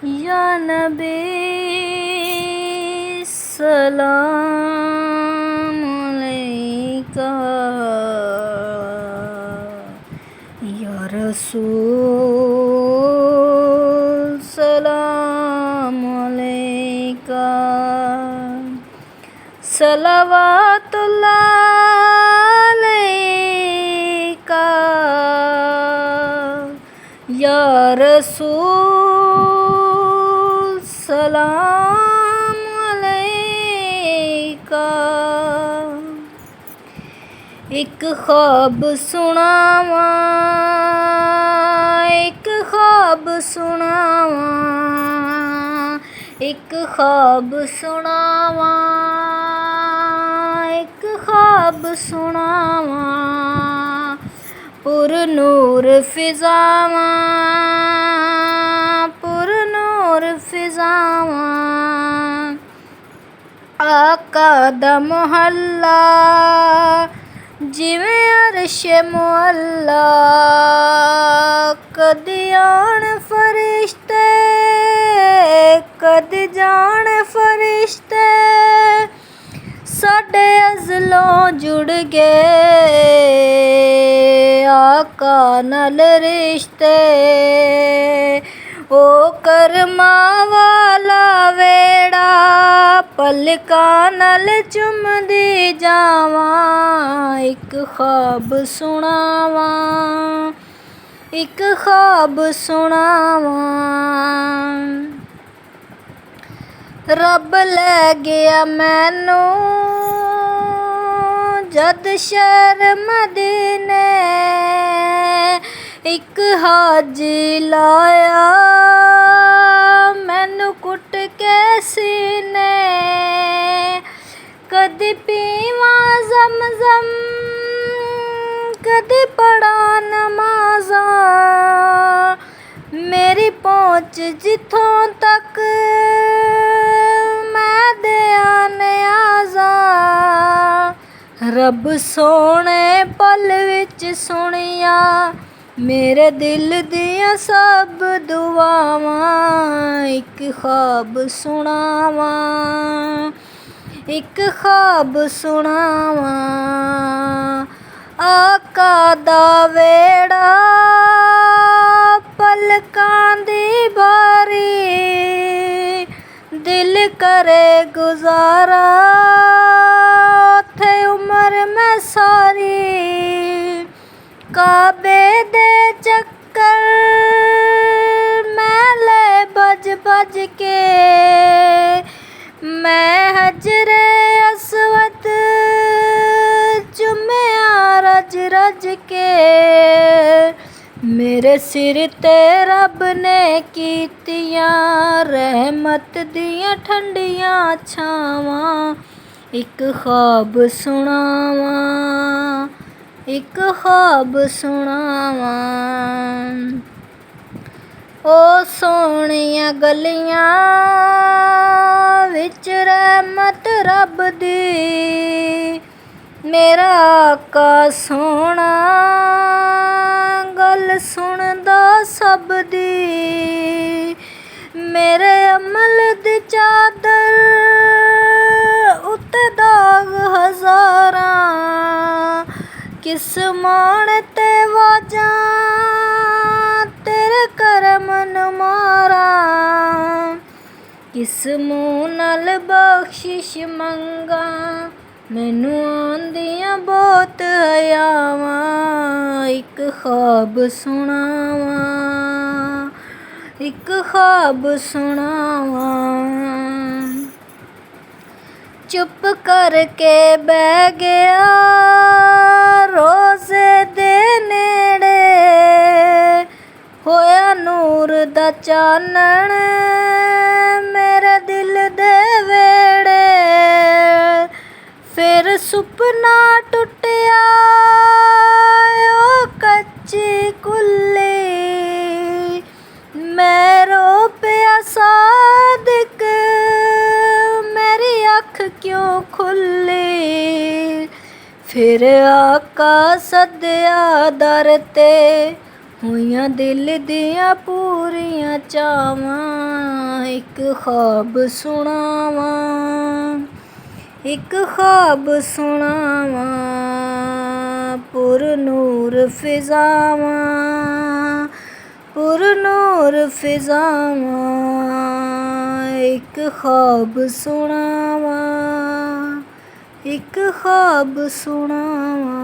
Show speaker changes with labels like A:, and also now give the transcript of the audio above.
A: या नबी सलाम अलैका, या रसूल सलाम अलैका, सलावतुल्लाह अलैका, या रसूल सलाम अलैका। एक ख्वाब सुनावा, एक ख्वाब सुनावा, एक ख्वाब सुनावा, एक ख्वाब सुनावा, पुर नूर फिजावा, पुर नूर फिजावा, आका दा मोहल्ला जिवें अरश मुअल्ला, कदी आण फरिश्ते कदी जाण फरिश्ते, साडे अज़लों जुड़ गए आका नाल रिश्ते। ओ करमा वाला वेड़ा पलकां नाल चुमदी जावां, एक ख्वाब सुनावा, एक ख्वाब सुनावा। रब लै गया मैनू जद शहर मदीने, एक हाजी लाया मैनू कुट के सीने, कदी पीवा ज़मज़म कदी पढ़ा नमाज़ा, मेरी पहुँच जिथों तक मैं दिया नियाज़ा। रब सोने पल विच सुनिया मेरे दिल दियां सब दुआवां, एक ख्वाब सुनावा, एक ख्वाब सुनावा। आका दा वेड़ा पलकां दी बारी, दिल करे गुजारा उत्थे उमर मैं सारी, काबे दे चक्कर मैं ले बज बज के, मैं हजरे अस्वद चुम्या रज रज के, मेरे सिर ते रब ने कीतियां रहमत दियां ठंडियां छावां, एक ख्वाब सुनावा, एक ख्वाब सुनावा। ओ सोहणियां गलियां विच रहमत रब दी, मेरा आका सोहणा गल सुनदा सब दी, मेरे अमल दी चादर उत्ते दाग हज़ारां, किस मान ते वाजां तेरे करम नूं मारां, किस मूंह नाल बख्शिश मंगा मैनू आंदियां बहुत हयावां, एक ख्वाब सुनावा, एक ख्वाब सुनावा। चुप करके बह गया रोज़े दे नेड़े, होया नूर दा चानण मेरे दिल दे वेड़े, फिर सुपना टुटिया ओ कच्ची कुल्ली, मैं रो पिया सादिक मेरी अख क्यों खुली, फिर आका सद्या दर ते ਹੋਈਆਂ ਦਿਲ ਦੀਆਂ ਪੂਰੀਆਂ ਚਾਵਾਂ ਇੱਕ ਖ਼ਾਬ ਸੁਣਾਵਾਂ ਇੱਕ ਖ਼ਾਬ ਸੁਣਾਵਾਂ ਪੁਰ ਨੂਰ ਫਿਜ਼ਾਵਾਂ ਪੁਰ ਨੂਰ ਫਿਜ਼ਾਵਾਂ ਇੱਕ ਖ਼ਾਬ ਸੁਣਾਵਾਂ ਇੱਕ ਖ਼ਾਬ ਸੁਣਾਵਾਂ।